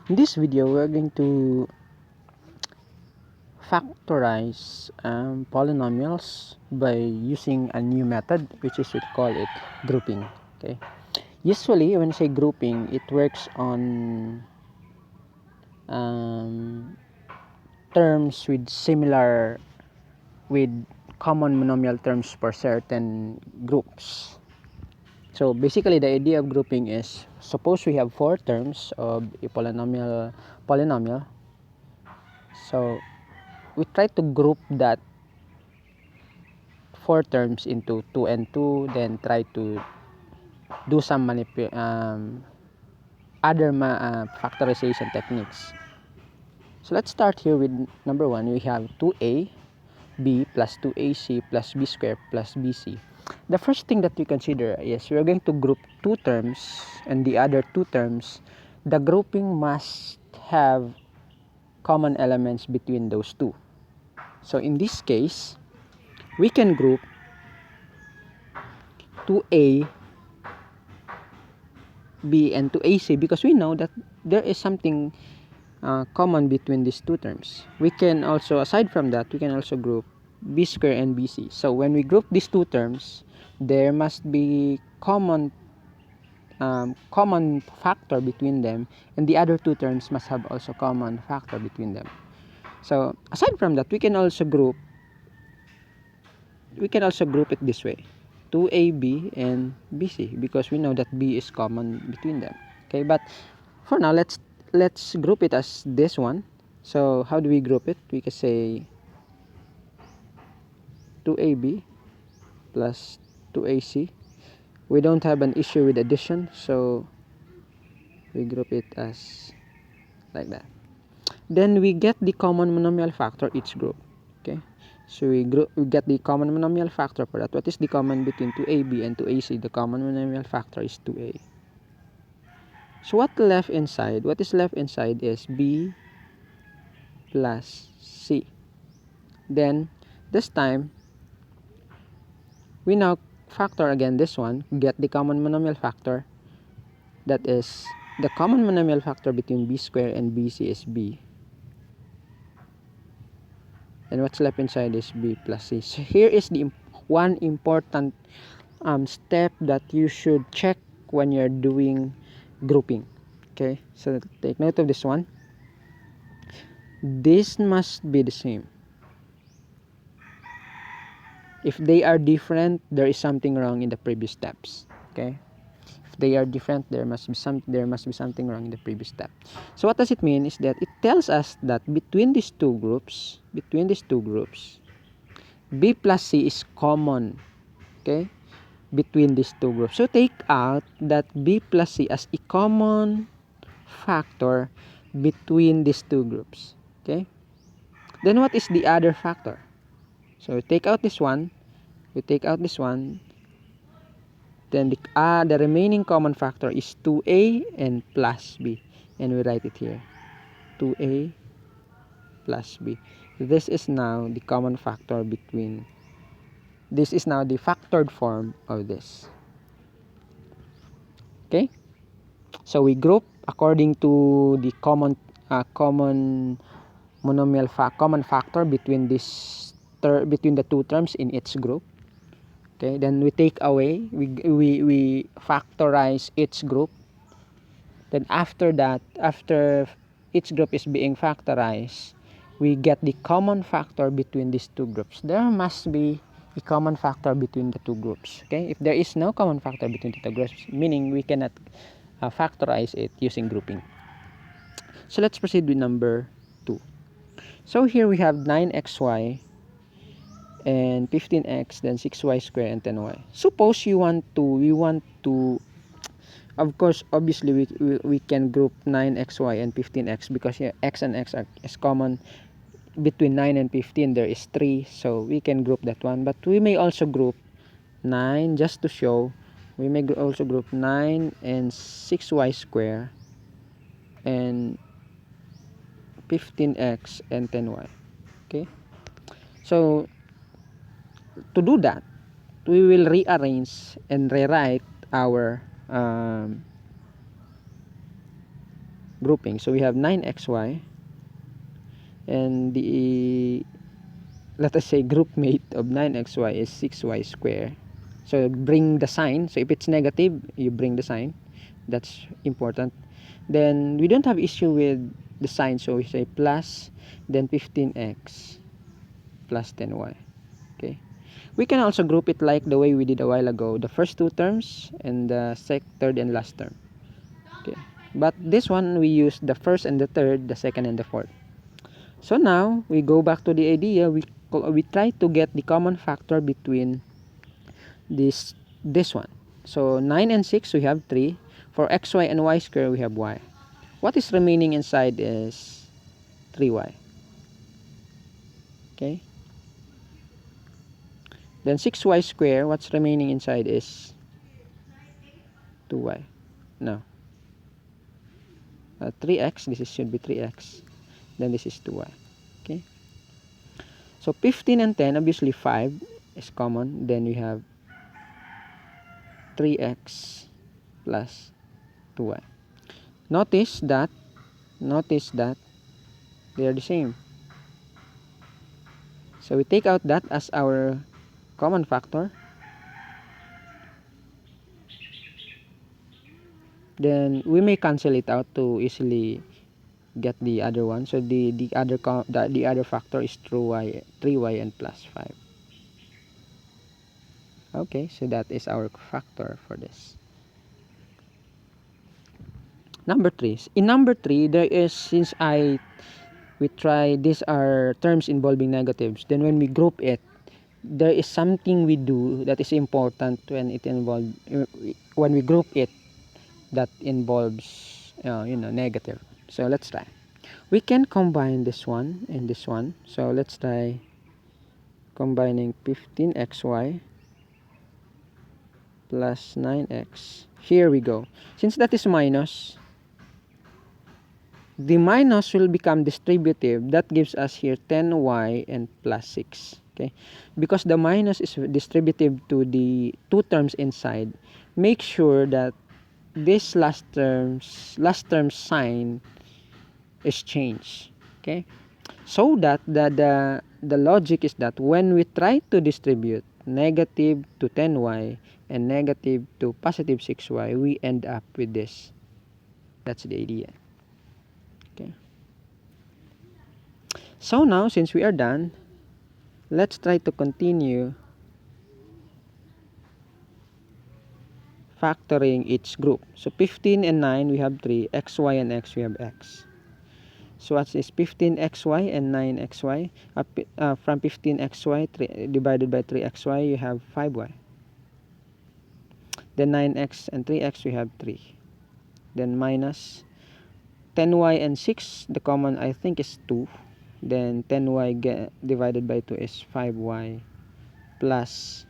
In this video, we're going to factorize polynomials by using a new method, which is we call it grouping. Okay. Usually, when I say grouping, it works on terms with common monomial terms for certain groups. So basically, the idea of grouping is, suppose we have four terms of a polynomial. So we try to group that four terms into 2 and 2, then try to do some other factorization techniques. So let's start here with number 1. We have 2a b plus 2ac plus b squared plus bc. The first thing that we consider is we're going to group two terms, and the other two terms, the grouping must have common elements between those two. So in this case, we can group 2a b and 2ac because we know that there is something common between these two terms. We can also, aside from that, we can also group b squared and bc. So when we group these two terms, there must be common factor between them, and the other two terms must have also common factor between them. So aside from that, we can also group it this way: 2ab and bc, because we know that b is common between them. Okay, but for now, let's group it as this one. So how do we group it? We can say 2ab plus 2ac. We don't have an issue with addition, so we group it as like that. Then we get the common monomial factor each group. Okay, so we get the common monomial factor for that. What is the common between 2ab and 2ac? The common monomial factor is 2a. So what is left inside is b plus c. Then this time we now factor again this one, get the common monomial factor. That is, the common monomial factor between b squared and bc is b. And what's left inside is b plus c. So here is the one important step that you should check when you're doing grouping. Okay, so take note of this one. This must be the same. If they are different, there is something wrong in the previous steps. Okay, if they are different, there must be something wrong in the previous step. So what does it mean is that it tells us that between these two groups, b plus c is common. Okay, between these two groups. So take out that b plus c as a common factor between these two groups. Okay, then what is the other factor? So we take out this one, then the remaining common factor is 2a and plus b, and we write it here, 2a plus b. This is now the common factor between, this is now the factored form of this. Okay, so we group according to the common common factor between between the two terms in each group. Okay, then we take away, we factorize each group. Then after that, after each group is being factorized, we get the common factor between these two groups. There must be a common factor between the two groups. Okay, if there is no common factor between the two groups, meaning we cannot factorize it using grouping. So let's proceed with number 2. So here we have 9xy and 15x, then 6y squared and 10y. Suppose we want to, of course, obviously we can group 9xy and 15x, because here x and x is common. Between 9 and 15 there is 3, so we can group that one. But we may also group 9, just to show. We may also group 9 and 6y squared and 15x and 10y. Okay, so to do that, we will rearrange and rewrite our grouping. So we have 9xy, and the, let us say, group mate of 9xy is 6y square. So bring the sign. So if it's negative, you bring the sign. That's important. Then we don't have issue with the sign, so we say plus, then 15x plus 10y. Okay, we can also group it like the way we did a while ago, the first two terms and the third and last term. Okay, but this one we use the first and the third, the second and the fourth. So now we go back to the idea. We try to get the common factor between this one. So 9 and 6 we have 3. For xy and y square we have y. What is remaining inside is 3y. Okay, then 6y square, what's remaining inside is 2y. No, 3x, this should be 3x, then this is 2y. Okay, so 15 and 10, obviously 5 is common, then we have 3x plus 2y. Notice that they are the same. So we take out that as our common factor. Then we may cancel it out to easily get the other one. So the other factor is 3y and plus 5. Okay, so that is our factor for this. Number 3. In number 3, there is, since we try, these are terms involving negatives. Then when we group it, there is something we do that is important when we group it, that involves negative. So let's try. We can combine this one and this one. So let's try combining 15xy plus 9x. Here we go. Since that is minus, the minus will become distributive. That gives us here 10y and plus 6. Okay, because the minus is distributive to the two terms inside, make sure that this last term sign is changed. Okay, so that the logic is that when we try to distribute negative to 10y and negative to positive 6y, we end up with this. That's the idea. Okay, so now since we are done, let's try to continue factoring each group. So 15 and 9 we have 3, xy and x we have x. So what is 15xy and 9xy? From 15xy divided by 3xy, you have 5y. Then 9x and 3x, we have 3. Then minus 10y and 6, the common I think is 2. Then 10y divided by 2 is 5y plus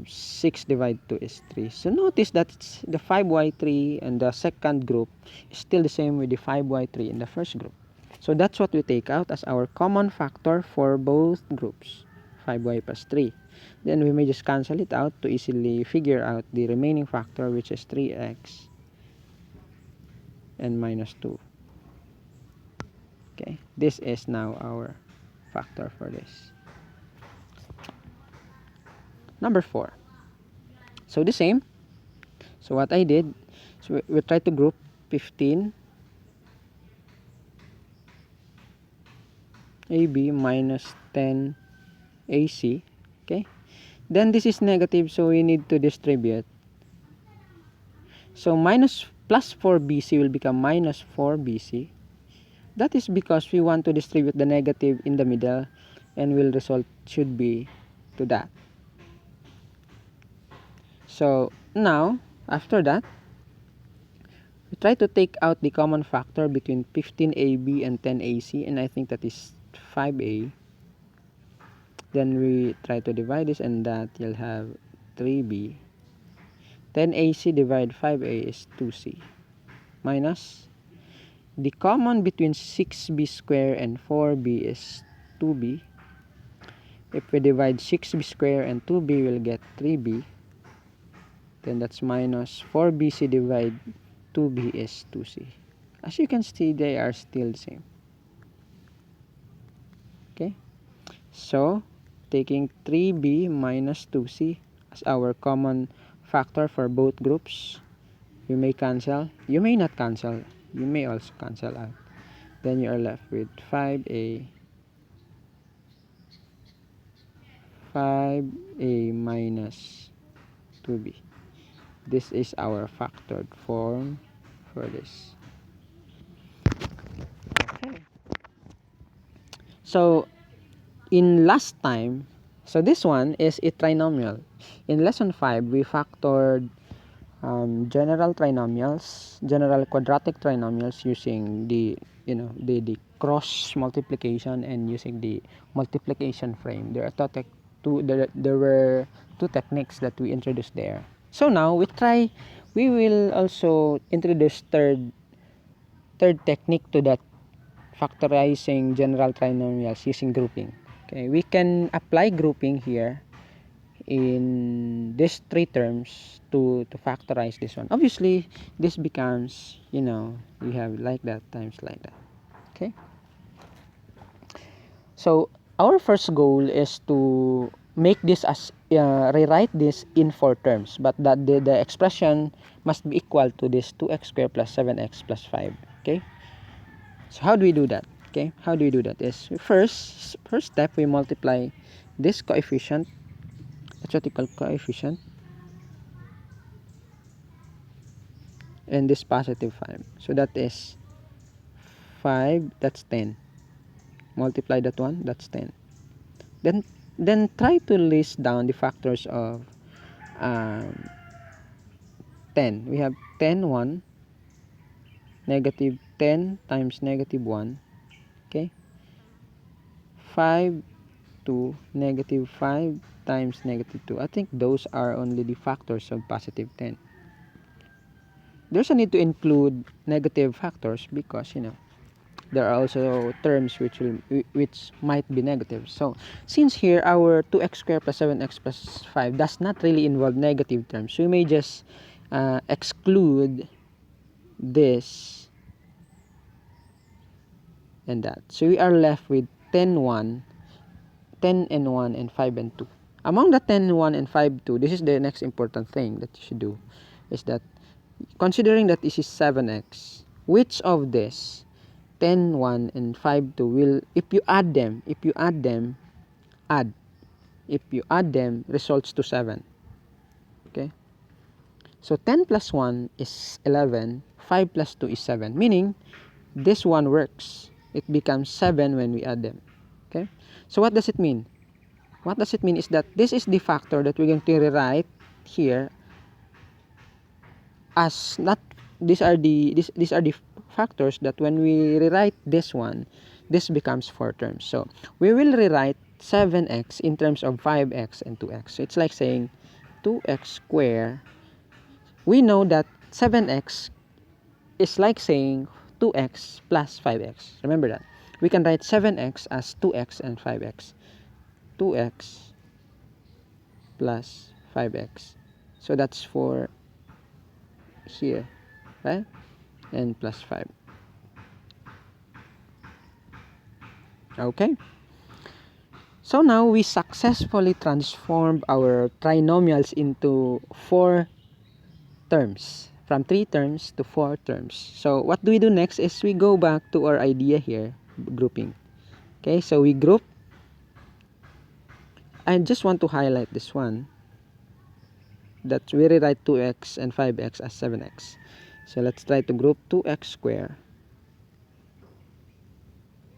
6 divided 2 is 3. So notice that the 5y3 and the second group is still the same with the 5y3 in the first group. So that's what we take out as our common factor for both groups, 5y plus 3. Then we may just cancel it out to easily figure out the remaining factor, which is 3x and minus 2. Okay, this is now our factor for this. Number 4. So the same. So what I did, so we try to group 15 AB minus 10 AC. Okay, then this is negative, so we need to distribute. So plus 4BC will become minus 4BC. That is because we want to distribute the negative in the middle, and will result should be to that. So now after that, we try to take out the common factor between 15AB and 10AC, and I think that is 5A. Then we try to divide this, and that you'll have 3B. 10AC divided 5A is 2C. Minus the common between 6B square and 4B is 2B. If we divide 6B square and 2B, we'll get 3B. Then that's minus 4BC divided 2B is 2C. As you can see, they are still the same. Okay, so taking 3b minus 2c as our common factor for both groups, you may cancel, you may not cancel, you may also cancel out. Then you are left with 5a 5a minus 2b. This is our factored form for this. Okay. So in last time, so this one is a trinomial. In lesson 5, we factored general trinomials, general quadratic trinomials using the the cross multiplication and using the multiplication frame. There were two techniques that we introduced there. So now we will also introduce third technique to that, factorizing general trinomials using grouping. Okay, we can apply grouping here in these three terms to factorize this one. Obviously, this becomes, we have like that times like that. Okay, so our first goal is to make this as rewrite this in four terms, but that the expression must be equal to this 2x squared plus 7x plus 5. Okay, so how do we do that? Okay, how do we do that is first step, we multiply this coefficient, that's what we call coefficient, and this positive 5. So that is 5, that's 10. Multiply that one, that's 10. Then try to list down the factors of um, 10. We have 10, 1, negative 10 times negative 1. Okay. 5, 2, negative 5 times negative 2. I think those are only the factors of positive 10. There's a need to include negative factors because, there are also terms which might be negative. So since here our 2x squared plus 7x plus 5 does not really involve negative terms, we may just exclude this and that. So we are left with 10, 1, 10 and 1, and 5 and 2. Among the 10, 1, and 5, 2, this is the next important thing that you should do, is that considering that this is 7x, which of this 10, 1, and 5, 2 will, if you add them, add. If you add them, results to 7. Okay? So 10 plus 1 is 11, 5 plus 2 is 7. Meaning, this one works. It becomes 7 when we add them. Okay? So what does it mean? What does it mean is that this is the factor that we're going to rewrite here as not, these are the factors that when we rewrite this one, this becomes 4 terms. So we will rewrite 7x in terms of 5x and 2x. So it's like saying 2x squared. We know that 7x is like saying 2x plus 5x. Remember that. We can write 7x as 2x and 5x. 2x plus 5x. So that's for here, right? And plus 5. Okay. So now we successfully transformed our trinomials into 4 terms. From 3 terms to 4 terms. So what do we do next is we go back to our idea here, grouping. Okay, so we group. I just want to highlight this one, that we rewrite 2x and 5x as 7x. So let's try to group 2x squared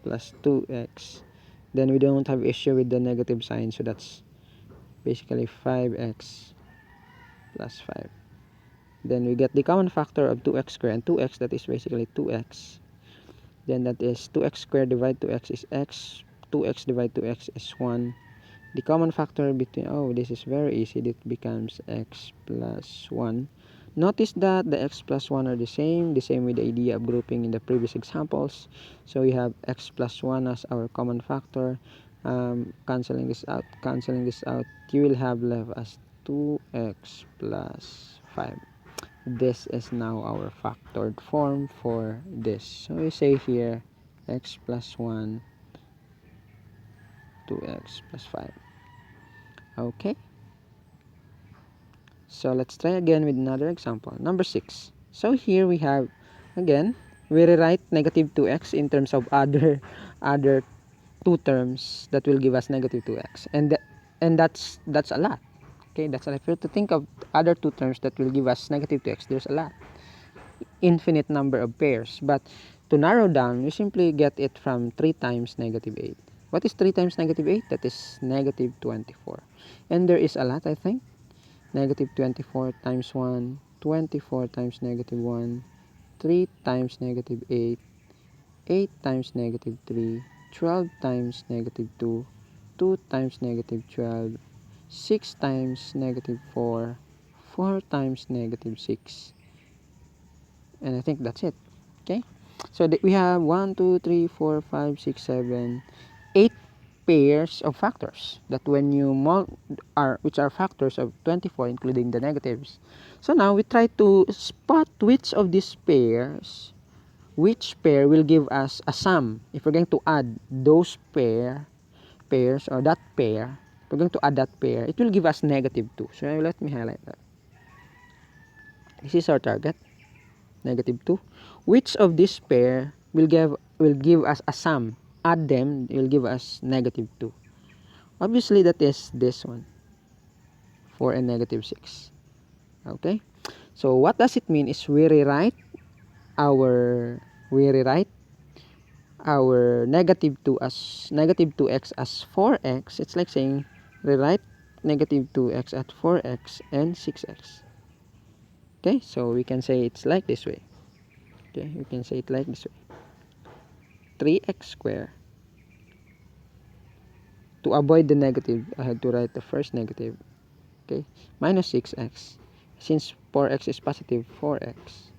plus 2x. Then we don't have issue with the negative sign, so that's basically 5x plus 5. Then we get the common factor of 2x squared and 2x, that is basically 2x. Then that is 2x squared divided 2x is x. 2x divided 2x is 1. The common factor between, this is very easy, it becomes x plus 1. Notice that the x plus 1 are the same with the idea of grouping in the previous examples. So we have x plus 1 as our common factor. Cancelling this out, you will have left as 2x plus 5. this is now our factored form for this. So we say here x plus 1, 2x plus 5. Okay. So let's try again with another example. Number 6. So here we have, again, we rewrite negative 2x in terms of other two terms that will give us negative 2x. And that's a lot. Okay, that's a lot. If you to think of other two terms that will give us negative 2x, there's a lot. Infinite number of pairs. But to narrow down, we simply get it from 3 times negative 8. What is 3 times negative 8? That is negative 24. And there is a lot, I think. Negative 24 times 1, 24 times negative 1, 3 times negative 8, 8 times negative 3, 12 times negative 2, 2 times negative 12, 6 times negative 4, 4 times negative 6. And I think that's it. Okay? So we have 1, 2, 3, 4, 5, 6, 7, 8 pairs of factors that when you which are factors of 24 including the negatives. So now we try to spot which of these pairs, which pair will give us a sum. If we're going to add those pairs or that pair, if we're going to add that pair, it will give us negative 2. So let me highlight that. This is our target, negative 2. Which of this pair will give us a sum? Add them, it will give us negative 2. Obviously, that is this one, 4 and negative 6. Okay? So, what does it mean is we rewrite our negative 2 as negative 2x as 4x. It's like saying rewrite negative 2x at 4x and 6x. Okay? So, we can say it's like this way. Okay? We can say it like this way. 3x squared. To avoid the negative, I had to write the first negative. Okay, minus 6x. Since 4x is positive, 4x.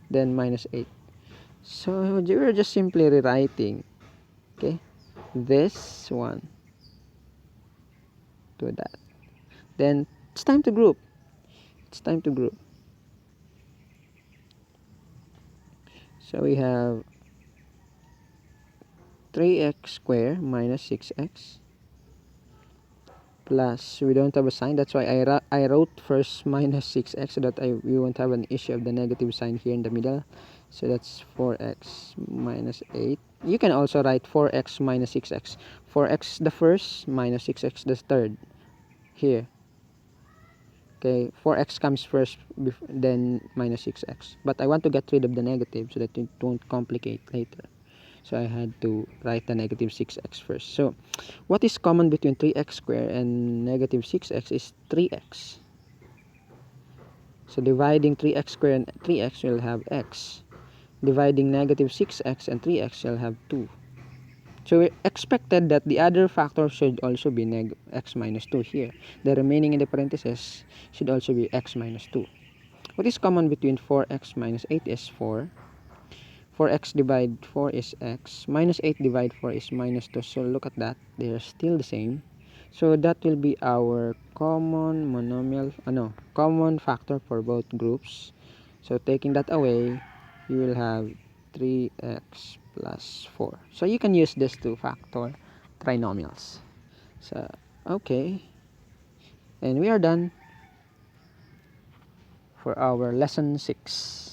Then minus 8. So we're just simply rewriting, okay, this one to that. Then it's time to group. It's time to group. So we have 3x squared minus 6x plus, we don't have a sign, that's why I wrote first minus 6x so that we won't have an issue of the negative sign here in the middle. So that's 4x minus 8. You can also write 4x minus 6x. 4x the first, minus 6x the third here. Okay, 4x comes first, then minus 6x. But I want to get rid of the negative so that it won't complicate later. So I had to write the negative 6x first. So what is common between 3x squared and negative 6x is 3x. So dividing 3x squared and 3x will have x. Dividing negative 6x and 3x will have 2. So we expected that the other factor should also be x minus 2 here. The remaining in the parentheses should also be x minus 2. What is common between 4x minus 8 is 4. 4x divide 4 is x. Minus 8 divide 4 is minus 2. So look at that. They are still the same. So that will be our common common factor for both groups. So taking that away, you will have 3x plus 4. So you can use this to factor trinomials. So, okay. And we are done for our lesson 6.